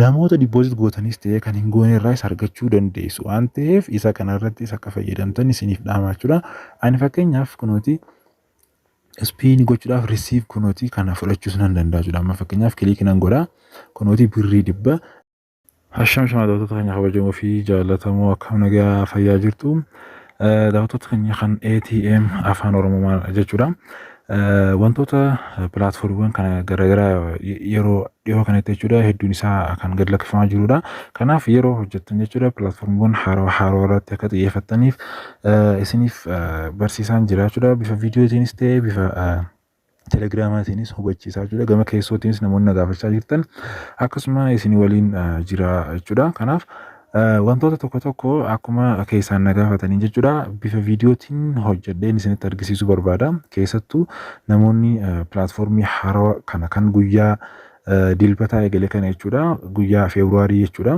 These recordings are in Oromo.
namoota deposit gootanis ta'ee kan hin goone irraas argachuu dandeessu waan ta'eef isa kanarratti isa akka fayyadamtan isiniif dhaamaa jechuudha. Ani fakkeenyaaf kunooti spiin gochuudhaaf receive kunooti kana fudhachuus nan danda'a jechuudha. Amma fakkeenyaaf kiliikii nan godha kunooti birrii 100 hasham daawwattoota keenya kabajamoo fi jaallatamoo akkam nagaa fayyaa jirtu. Daawwattoota keenya kan ATM afaan Oromoo jechuudha. Wantoota pilaatfoormiiwwan kana garaagaraa yeroo dhiyoo kanatti jechuudha hedduun isaa kan gad lakkifamaa jirudha. Kanaaf yeroo hojjettan jechuudha pilaatfoormiiwwan haaraa irratti akka xiyyeeffattaniif isiniif barsiisaan jira jechuudha. Bifa viidiyootiinis ta'ee bifa telegiraamaatiinis hubachiisaa jechuudha. Gama keessootiinis namoonni na gaafachaa jirtan akkasuma isin waliin jira jechuudha. Kanaaf wantoota tokko akkuma keessaan na gaafatanii jechuudha bifa viidiyootiin hojjedheen isinitti argisiisuu barbaada. Keessattuu namoonni pilaatfoormii haaraa kana kan guyyaa dilbataa eegale kana jechuudha guyyaa feebruaarii jechuudha.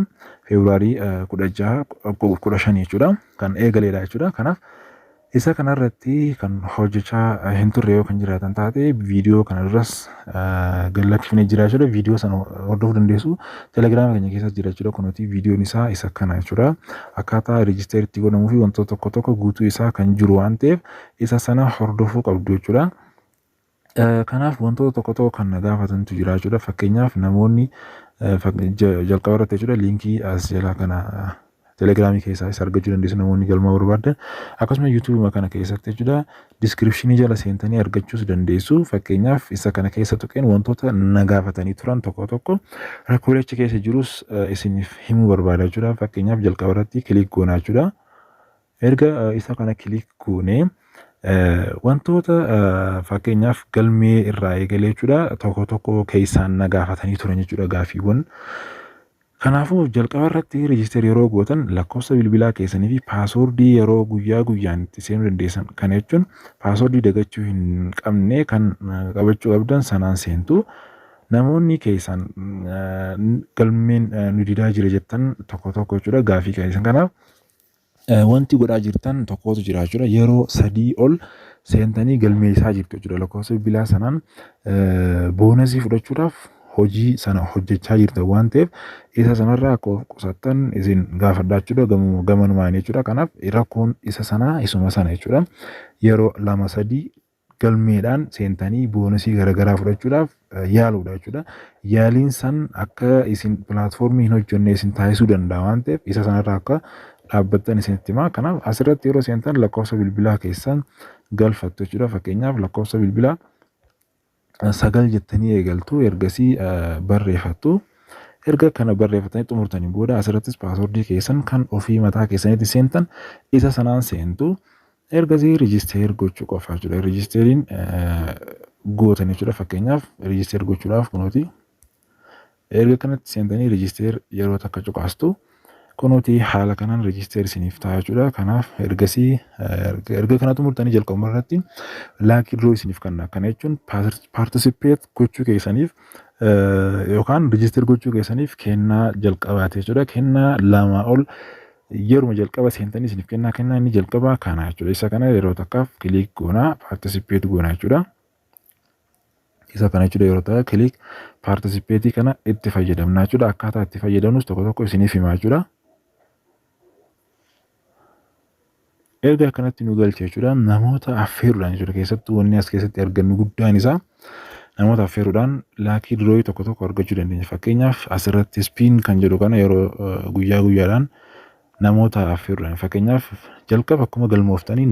Feebruaarii 16 jechuudha kan eegaleedha jechuudha. Kanaaf isa kanarratti kan hojjechaa hin turre yoo kan jiraatan taate viidiyoo kana duras gad lakkifnee jira jechuudha. Viidiyoo sana hordofuu dandeessu. Telegiraama keenya keessa jira jechuudha. Kunuuti viidiyoon isaa isa kana jechuudha. Akkaataa reejisteer itti godhamuu fi wantoota tokko guutuu isaa kan jiru waan ta'eef isa sana hordofuu qabdu jechuudha. Kanaaf wantoota tokko kan na gaafatantu jira jechuudha. Fakkeenyaaf namoonni jalqaba irratti jechuudha liinkii as jalaa kana telegiraamii keessaa isa argachuu dandeessu namoonni galmaa barbaadan akkasuma yuutuubii kana keessatti jechuudha diskiripshinii jala seentanii argachuus dandeessu. Fakkeenyaaf isa kana keessa tuqeen wantoota na gaafatanii turan tokko rakkoolee achi keessa jirus isiniif himuu barbaada jechuudha. Fakkeenyaaf jalqaba irratti kiliik goonaa jechuudha. Erga isa kana kiliik goonee wantoota fakkeenyaaf galmee irraa eegalee jechuudha tokko keessaan na gaafatanii turan jechuudha gaafiiwwan. Kanaafuu jalqaba irratti reejisteer yeroo gootan lakkoofsa bilbilaa keessanii fi paaswoordii yeroo guyyaa guyyaan itti seenuu dandeessan. Kana jechuun paaswoordii dagachuu hin qabne kan qabachuu qabdan sanaan seentu. Namoonni keessan galmeen nu didaa jira jettan tokko jechuudha gaafii keessan. Kanaaf wanti godhaa jirtan tokkotu jira jechuudha. Yeroo 3 ol seentanii galmee isaa jirtu jechuudha. Lakkoofsa bilbilaa sanaan boonasii fudhachuudhaaf hojii sana hojjechaa jirtan waan ta'eef isa sanarraa akka qusattan isin gaafadhaa jechuudha gamanumaan jechuudha. Kanaaf rakkoon isa sanaa isuma sana jechuudha. Yeroo 2-3 galmeedhaan seentanii boonasii garaagaraa fudhachuudhaaf yaaluudha jechuudha. Yaaliin san akka isin pilaatfoormii hin hojjenne isin taasisuu danda'a waan ta'eef isa sanarraa akka dhaabbattan isinitti himaa. Kanaaf asirratti yeroo seentan lakkoofsa bilbilaa keessan galfattu jechuudha. Fakkeenyaaf lakkoofsa bilbilaa 9 jettanii eegaltu ergasii barreeffattu. Erga kana barreeffatanii xumurtanii booda asirrattis paaswoordii keessan kan ofii mataa keessanitti seentan isa sanaan seentu. Ergasii reejisteer gochuu qofa jechuudha. Reejisteeriin gootan jechuudha. Fakkeenyaaf reejisteer gochuudhaaf kunuuti erga kanatti seentanii reejisteer yeroo takka cuqaastu kunuuti haala kanaan reejisteer isiniif ta'a jechuudha. Kanaaf ergasii erga kana xumurtanii jalqabuma irratti laakii diroo isiniif kenna. Kana jechuun paartisipeet gochuu keessaniif yookaan reejisteer gochuu keessaniif kennaa jalqabaate jechuudha. Kennaa 2 ol yeruma jalqaba seentanii isiniif kennaa inni jalqabaa kana jechuudha. Isa kana yeroo takkaaf kiliik goonaa paartisipeet goonaa jechuudha. Isa kana jechuudha yeroo takka kiliik paartisipeetii kana itti fayyadamnaa jechuudha. Akkaataa itti fayyadamnus tokko isiniif himaa jechuudha. Erga kanatti nu galche jechuudha namoota affeeruudhaan jechuudha. Keessattuu wanni as keessatti argannu guddaan isaa namoota affeeruudhaan laakii diroo tokko argachuu dandeenya. Fakkeenyaaf asirratti spiin kan jedhu kana yeroo guyyaadhaan namoota affeeruudhaan fakkeenyaaf jalqaba akkuma galmooftanii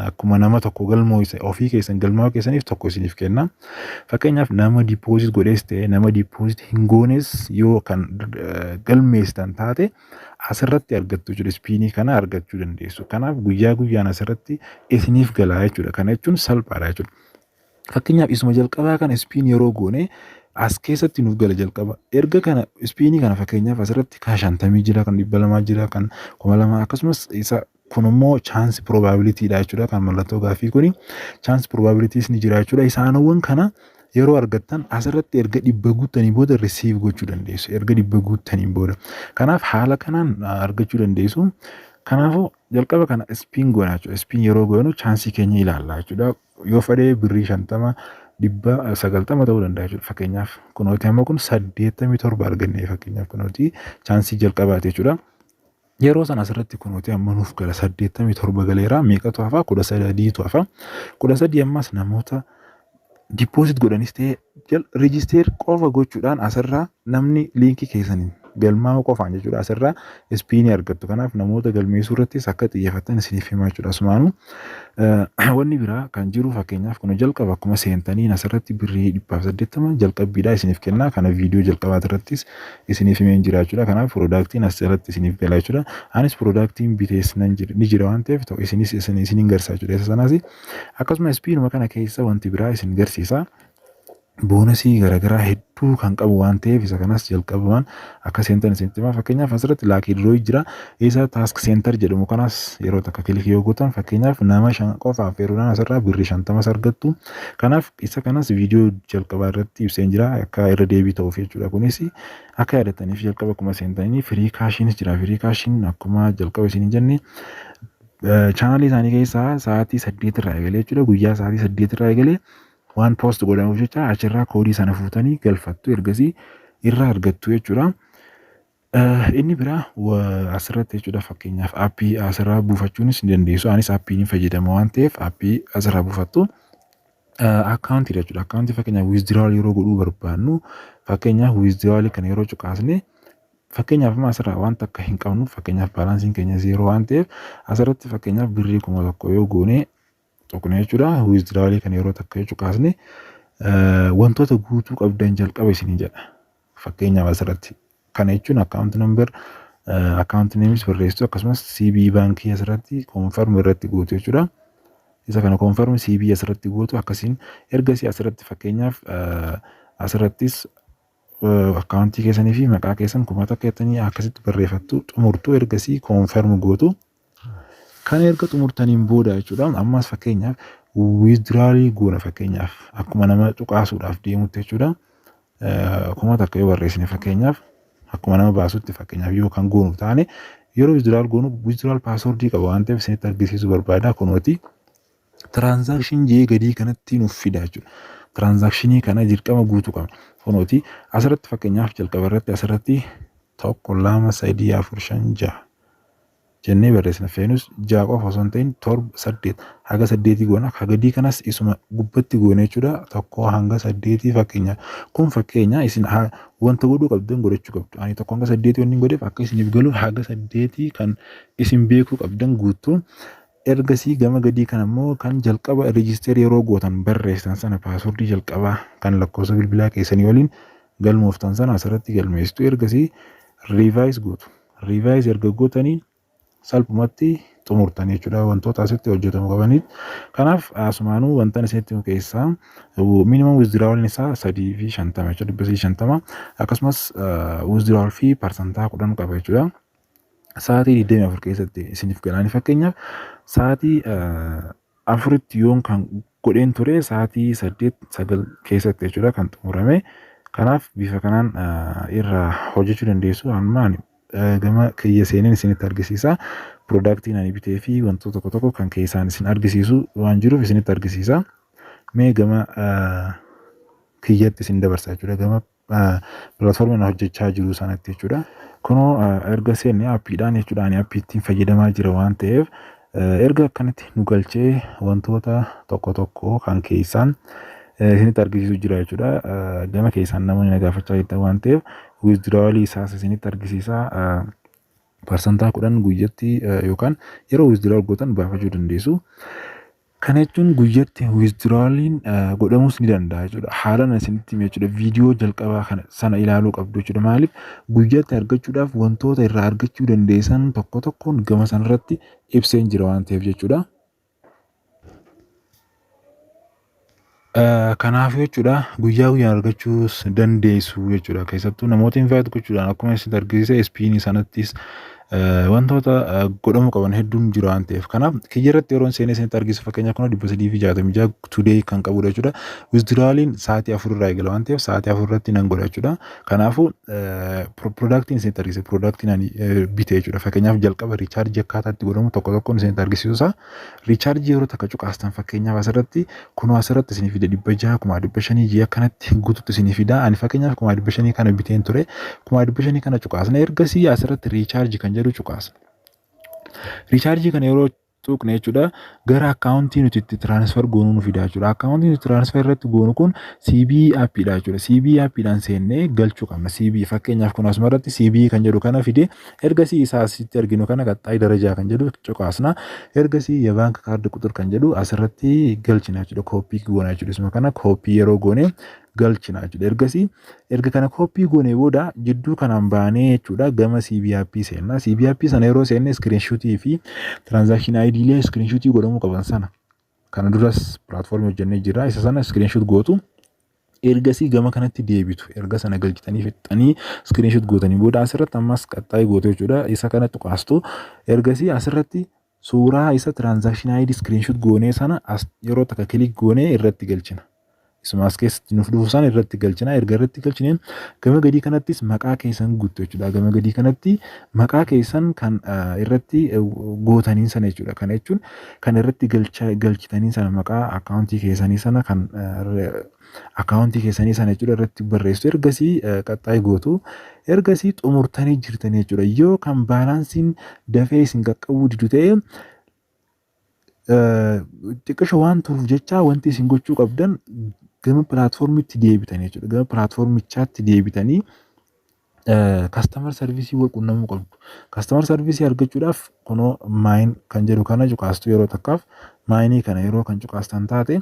akkuma nama tokko galmooyse ofii keessan galmaa keessaniif tokko isiniif kenna. Fakkeenyaaf nama diipooziit godhees ta'e nama diipooziit hin goones yoo kan galmeessitan taate asirratti argattu jechuudha. Spiinii kana argachuu dandeessu. Kanaaf guyyaan asirratti isiniif galaa jechuudha. Kana jechuun salphaadha jechuudha. Fakkeenyaaf isuma jalqabaa kana spiin yeroo goone as keessatti nuuf gala jalqaba. Erga kana spiinii kana fakkeenyaaf asirratti kan 50 jira, kan 200 jira, kan 200 akkasumas isa kun immoo chance probability dha jechuudha. Kan mallattoo gaafii kuni chance probabilities ni jira jechuudha. Isaanowwan kana yeroo argattan asirratti erga 100 guuttanii booda receive gochuu dandeessu. Erga 100 guuttanii booda. Kanaaf haala kanaan argachuu dandeessu. Kanaafuu jalqaba kana spiin goonaa jechuudha. Spiin yeroo goonu chaansii keenya ilaallaa jechuudha. Yoo fedhe birrii 50 90 ta'uu danda'a jechuudha. Fakkeenyaaf kunooti amma kun 87 arganne fakkeenyaaf kunooti chaansii jalqabaati jechuudha. Yeroo sana asirratti kunooti amma nuuf gala 87 galeera meeqatu hafa 13tu hafa 13 ammas namoota dippoosit godhanis ta'e reejisteer qofa gochuudhaan asirraa namni liinkii keessaniin galmaa'uu qofaan jechuudha. Asirraa ispiinii argattu. Kanaaf namoota galmeessuu irrattis akka xiyyeeffatan isiniif himaa jechuudha. Asumaanuu wanni biraa kan jiru fakkeenyaaf kun jalqaba akkuma seentaniin asirratti birrii 180 jalqabbiidhaa isiniif kennaa. Kana viidiyoo jalqabaa irrattis isiniif himeen jira jechuudha. Kanaaf piroodaaktiin asirratti isiniif gala jechuudha. Anis piroodaaktiin bitees ni jira waan ta'eef ta'u isiniin garsaa jechuudha. Isa sanas akkasuma ispiinuma kana keessa wanti biraa isin garsiisa. Boonasii garaagaraa hedduu kan qabu waan ta'eef isa kanas jalqabumaan akka seentan isinitti himaa. Fakkeenyaaf asirratti laakii diroo jira. Isa taask seentar jedhamu kanas yeroo takka kilikii yoo gootan fakkeenyaaf nama 5 qofa affeeruudhaan asirraa birrii 50 argattu. Kanaaf isa kanas viidiyoo jalqabaa irratti ibseen jira akka irra deebii ta'uuf jechuudha. Kunis akka yaadataniif jalqaba akkuma seentanii firii kaashiinis jira. Firii kaashiin akkuma jalqaba isin jenne chaanaalii isaanii keessaa sa'aatii 8 irraa eegalee jechuudha. Guyyaa sa'aatii 8 irraa eegalee waan poost godhamuuf jecha achirraa koodii sana fuutanii galfattu ergasii irraa argattu jechuudha. Inni biraa asirratti jechuudha fakkeenyaaf aappii asirraa buufachuunis ni dandeessu. Anis aappii ni fayyadama waan ta'eef aappii asirraa buufattu. Akkaawuntii jechuudha. Akkaawuntii fakkeenyaaf wiizdiraal yeroo godhuu barbaannu fakkeenyaaf wiizdiraal kana yeroo cuqaasne fakkeenyaaf asirraa wanta akka hin qabnu fakkeenyaaf baalaansiin keenya 0 waan ta'eef asirratti fakkeenyaaf birrii 1000 yoo goone tokko jechuudha. Wiizdiraal kan yeroo takka cuqaasne wantoota guutuu qabdan jalqaba isinii jedha. Fakkeenyaaf asirratti kana jechuun akkaawunti nambar akkaawunti neemis barreessitu akkasumas CB baankii asirratti koonfarm irratti gootu jechuudha. Isa kana koonfarm CB asirratti gootu akkasiin ergasii asirratti fakkeenyaaf asirrattis akkaawuntii keessanii fi maqaa keessan kumata keettanii akkasitti barreeffattu xumurtuu ergasii koonfarm gootu. Kan erga xumurtaniin booda jechuudha. Ammas fakkeenyaaf wiizdiraalii goona fakkeenyaaf akkuma nama cuqaasuudhaaf deemutti jechuudha. Kuma takka yoo barreessine fakkeenyaaf akkuma nama baasutti fakkeenyaaf yoo kan goonu taane yeroo wiizdiraal goonu wiizdiraal paaswordii qaba waan ta'eef isinitti argisiisuu barbaada. Kunooti tiraanzaakshinii jee gadii kanatti nuuf fida jechuudha. Tiraanzaakshinii kana dirqama guutuu qabna. Kunooti asirratti fakkeenyaaf jalqaba irratti asirratti 1 2 3 4 5 6 jennee barreessina. Feenus 6 qofa osoo hin ta'in 7 8 haga 8 goona. Hagadii kanas isuma gubbatti goone jechuudha. 1 hanga 8 fakkeenyaaf. Kun fakkeenya isin wanta godhuu qabdan godhachuu qabdu. Ani 1 hanga 8 wanni godheef akka isiniif galu haga 8 kan isin beekuu qabdan guutuu. Ergasii gama gadii kan ammoo kan jalqaba reejisteer yeroo gootan barreessan sana paaswordii jalqabaa kan lakkoofsa bilbilaa keessanii waliin galmooftan sana asirratti galmeessitu. Ergasii riivaayis gootu. Riivaayis erga gootanii salphumatti xumurtan jechuudha. Wantoota asitti hojjetamu qabaniif. Kanaaf asumaanuu wanta isinitti keessaa minimum wiizdiraawaliin isaa 350 jechuudha. 350 akkasumas wiizdiraawal fi parsantaa 10 qaba jechuudha. Sa'aatii 24 keessatti isiniif galaani fakkeenyaaf sa'aatii 4tti yoon kan godheen ture sa'aatii 8-9 keessatti jechuudha kan xumurame. Kanaaf bifa kanaan irraa hojjechuu dandeessu. Ammaan gama kiyya seeneen isinitti argisiisa. Piroodaaktiin ani bitee fi wantoota tokko kan keessaan isin argisiisu waan jiruuf isinitti argisiisa. Mee gama kiyyatti isin dabarsa jechuudha. Gama pilaatfoormiin hojjechaa jiru sanatti jechuudha. Kunoo erga seenne aappiidhaan jechuudha. Ani aappii ittiin fayyadamaa jira waan ta'eef erga akkanatti nu galchee wantoota tokko kan keessaan isinitti argisiisu jira jechuudha. Gama keessaan namoonni na gaafachaa jirtan waan ta'eef wiizdiraawalii isaas isinitti argisiisa. Parsantaa 10 guyyatti yookaan yeroo wiizdiraawal gootan baafachuu dandeessu. Kana jechuun guyyatti wiizdiraawaliin godhamuus ni danda'a jechuudha. Haalaan isinitti hime jechuudha. Viidiyoo jalqabaa kana sana ilaaluu qabdu jechuudha. Maaliif guyyatti argachuudhaaf wantoota irraa argachuu dandeessan tokkoon gama sanarratti ibseen jira waan ta'eef jechuudha. Kanaaf jechuudha guyyaa guyyaan argachuus dandeessu jechuudha. Keessattuu namoota invite gochuudhaan akkuma isinitti argisiise ispiinii sanattis wantoota godhamuu qaban hedduun jiru waan ta'eef kanaaf kiyyarratti yeroon seenee isinitti argisiisu fakkeenyaaf kun 366 today kan qabudha jechuudha. Withdrawaliin sa'aatii 4 irraa eegala waan ta'eef sa'aatii 4 irratti nan godha jechuudha. Kanaafuu production isinitti argisiisa production ani bite jechuudha. Fakkeenyaaf jalqaba recharge akkaataatti godhamu tokko tokkoon isinitti argisiisusa. Recharge yeroo takka cuqaastan fakkeenyaaf asirratti kunoo asirratti isinii fida 600 500 ji'a akkanatti guututti isinii fida. Ani fakkeenyaaf 500 kana biteen ture 500 kana cuqaasna ergasii asirratti recharge kan jedhu cuqaasna. Recharge kana yeroo tuqne jechuudha gara akkaawuntii nuti itti transfer goonuu nu fidaa jechuudha. Akkaawuntii nuti transfer irratti goonu kun CBE appidha jechuudha. CBE appiidhaan seennee galchuu qabna. CBE fakkeenyaaf kun asuma irratti CBE kan jedhu kana fide ergasii isaa asitti arginu kana qaxxaay darajaa kan jedhu cuqaasna. Ergasii የባንክ ካርድ ቁጥር kan jedhu asirratti galchina jechuudha. Kooppii goona jechuudha. Isuma kana kooppii yeroo goone galchina jechuudha. Ergasii erga kana kooppii goone booda jidduu kanaan baanee jechuudha gama CBE appii seenna. CBE appii sana yeroo seenne screenshootii fi transaction ID illee screenshootii godhamuu qaban sana kana duras pilaatfoormii hojjennee jira. Isa sana screenshoot gootu ergasii gama kanatti deebitu. Erga sana galchitanii fixanii screenshoot gootanii booda asirratti ammas qaxxaay gootu jechuudha. Isa kana tuqaastu ergasii asirratti suuraa isa transaction ID screenshot goonee sana yeroo takka kilik goonee irratti galchina. Isuma as keessatti nuuf dhufu sana irratti galchina. Erga irratti galchineen gama gadii kanattis maqaa keessan guuttu jechuudha. Gama gadii kanatti maqaa keessan kan irratti gootaniin sana jechuudha. Kana jechuun kan irratti galchitaniin sana maqaa akkaawuntii keessanii sana kan akkaawuntii keessanii sana jechuudha irratti barreessu. Ergasii qaxxaay gootu. Ergasii xumurtanii jirtanii jechuudha. Yoo kan baalaansiin dafee isin qaqqabuu didu ta'e xiqqisho waan turuuf jecha wanti isin gochuu qabdan gama pilaatfoormiitti deebitanii jechuudha. Gama pilaatfoormichaatti deebitanii kastaamar sarviisii wal quunnamuu qabdu. Kastaamar sarviisii argachuudhaaf kunoo maayin kan jedhu kana cuqaastu yeroo takkaaf maayinii kana yeroo kan cuqaastan taate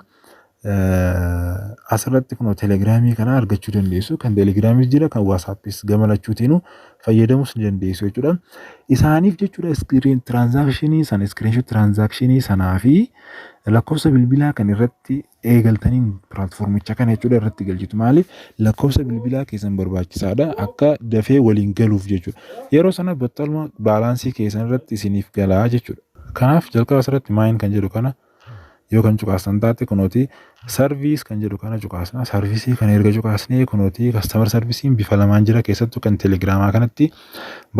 asirratti kunoo telegiraamii kana argachuu dandeessu. Kan telegiraamiis jira kan waasaappiis gama lachuutiinuu fayyadamuus ni dandeessu jechuudha. Isaaniif jechuudha tiraansaakshinii sana iskiriinshoot tiraansaakshinii sanaa fi lakkoofsa bilbilaa kan irratti eegaltaniin pilaatfoormicha kana jechuudha irratti galchitu. Maaliif lakkoofsa bilbilaa keessan barbaachisaadha akka dafee waliin galuuf jechuudha. Yeroo sana battaluma baalaansii keessan irratti isiniif galaa jechuudha. Kanaaf jalqaba asirratti maayin kan jedhu kana yoo kan cuqaasan taate kunooti sarviis kan jedhu kana cuqaasna. Sarviisii kana erga cuqaasnee kunooti kastaamar sarviisiin bifa lamaan jira keessattuu kan telegiraamaa kanatti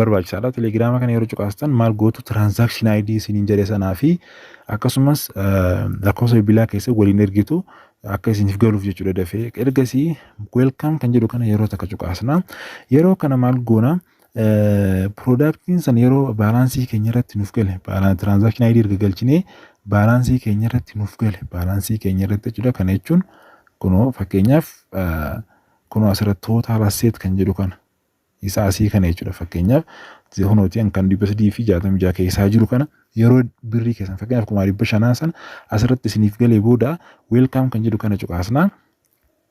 barbaachisaadha. Telegiraamaa kana yeroo cuqaastan maal gootu tiraansaakshin ID isiniin jedhe sanaa fi akkasumas lakkoofsa bilbilaa keessa waliin ergitu akka isiniif galuuf jechuudha dafee. Ergasii weelkaam kan jedhu kana yeroo takka cuqaasna. Yeroo kana maal goona Production san yeroo baalaansii keenya irratti nuuf gale transaction ID erga galchinee baalaansii keenya irratti nuuf gale baalaansii keenya irratti jechuudha. Kana jechuun kunoo fakkeenyaaf kunoo asirratti total asset kan jedhu kana isa asii kana jechuudha. Fakkeenyaaf honooti kan 366 keessaa jiru kana yeroo birrii keessan fakkeenyaaf 500 sana asirratti isiniif galee booda welcome kan jedhu kana cuqaasna.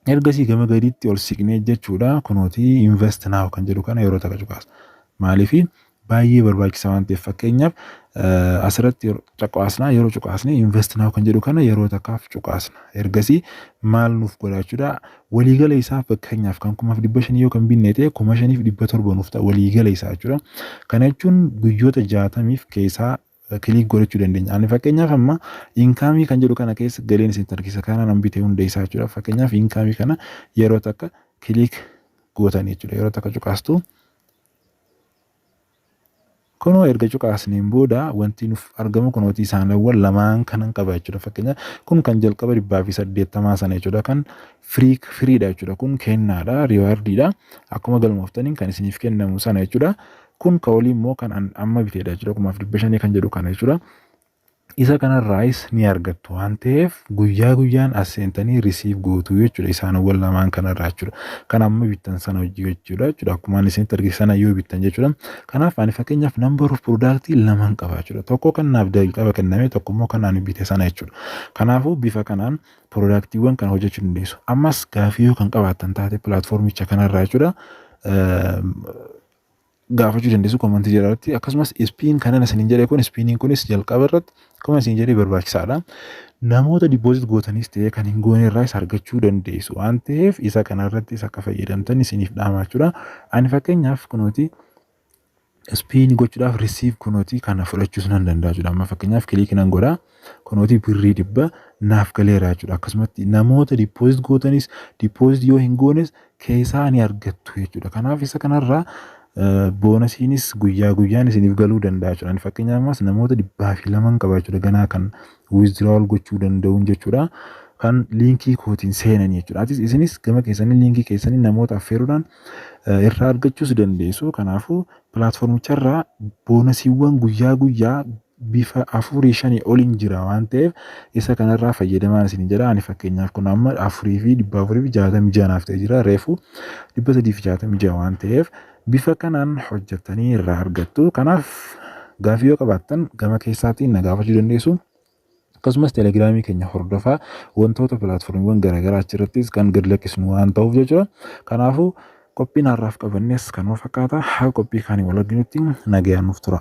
Ergasii gama gadiitti ol siqnee jechuudha. Kunooti invest now kan jedhu kana yeroo takka cuqaasna. Maaliif baay'ee barbaachisaa waan ta'eef fakkeenyaaf asirratti cuqaasna. Yeroo cuqaasne invest now kan jedhu kana yeroo takkaaf cuqaasna. Ergasii maal nuuf godha jechuudha. Waliigala isaa fakkeenyaaf kan 500 yoo kan binne ta'e 5,700 nuuf ta'a waliigala isaa jechuudha. Kana jechuun guyyoota 60 keessaa kilik godhachuu dandeenya. Ani fakkeenyaaf amma inkaamii kan jedhu kana keessa galeen isin argisiisa kana nan bitee hunda isaa jechuudha. Fakkeenyaaf inkaamii kana yeroo takka kilik gootanii jechuudha. Yeroo takka cuqaastu kunoo erga cuqaasneen booda wanti nuuf argamu kunooti isaanawwan lamaan kanan qaba jechuudha. Fakkeenyaaf kun kan jalqaba 280 sana jechuudha. Kan firiidha jechuudha. Kun kennaadha, riwaardiidha. Akkuma galmooftaniin kan isiniif kennamu sana jechuudha. Kun ka olii immoo kan amma biteedha jechuudha. 5,500 kan jedhu kana jechuudha. Isa kanarraayis ni argattu waan ta'eef guyyaa guyyaan as seentanii risiif gootu jechuudha. Isaanawwan lamaan kanarraa jechuudha. Kan amma bittan sana hojii jechuudha. Akkuma isinitti argisiisan yoo bittan jechuudha. Kanaaf ani fakkeenyaaf number of product lamaan qaba jechuudha. Tokko kan naaf jalqaba kenname tokko immoo kan ani bite sana jechuudha. Kanaafuu bifa kanaan productiiwwan kana hojjechuu dandeessu. Ammas gaafii yoo kan qabaattan taate pilaatfoormicha kanarraa jechuudha. Gaafachuu dandeessu komantii jalatti. Akkasumas spiin kana isiniin jedhe kun spiiniin kunis jalqaba irratti akkuma isiniin jedhe barbaachisaadha. Namoota dipoozit gootanis ta'ee kan hin goone irraa isa argachuu dandeessu waan ta'eef isa kanarratti isa akka fayyadamtan isiniif dhaama jechuudha. Ani fakkeenyaaf kunooti Spiin gochuudhaaf receive kunooti kana fudhachuus nan danda'a jechuudha. Amma fakkeenyaaf kilikii nan godha kunooti birrii 100 naaf galeera jechuudha. Akkasumatti namoota deposit gootanis deposit yoo hin goones keessaa ni argattu jechuudha. Kanaaf isa kanarraa boonasiinis guyyaa guyyaan isiniif galuu danda'a jechuudha. Fakkeenyaaf ammas namoota 200 qaba jechuudha. Ganaa kan withdrawal gochuu danda'uun jechuudha. Kan linkii kootiin seenanii jechuudha. Atis isinis gama keessanii linkii keessanii namoota affeeruudhaan irraa argachuus dandeessu. Kanaafuu pilaatfoormicharraa boonasiiwwan guyyaa guyyaa bifa 4-5 oliin jira waan ta'eef isa kanarraa fayyadamaa isin jedha. Ani fakkeenyaaf kun amma 4,466 naaf ta'ee jira. Reefu 366 waan ta'eef bifa kanaan hojjettanii irraa argattu. Kanaaf gaaffii yoo qabaattan gama keessaatiin na gaafachuu dandeessu. Akkasumas teelegiraamii keenya hordofaa wantoota pilaatfoormiiwwan garaagaraa achirrattis kan gad lakkisnu waan ta'uuf jechuudha. Kanaafuu qophiin har'aaf qabannes kanuma fakkaata. Haa qophii kaanii wal arginutti nagayaan nuuf tura.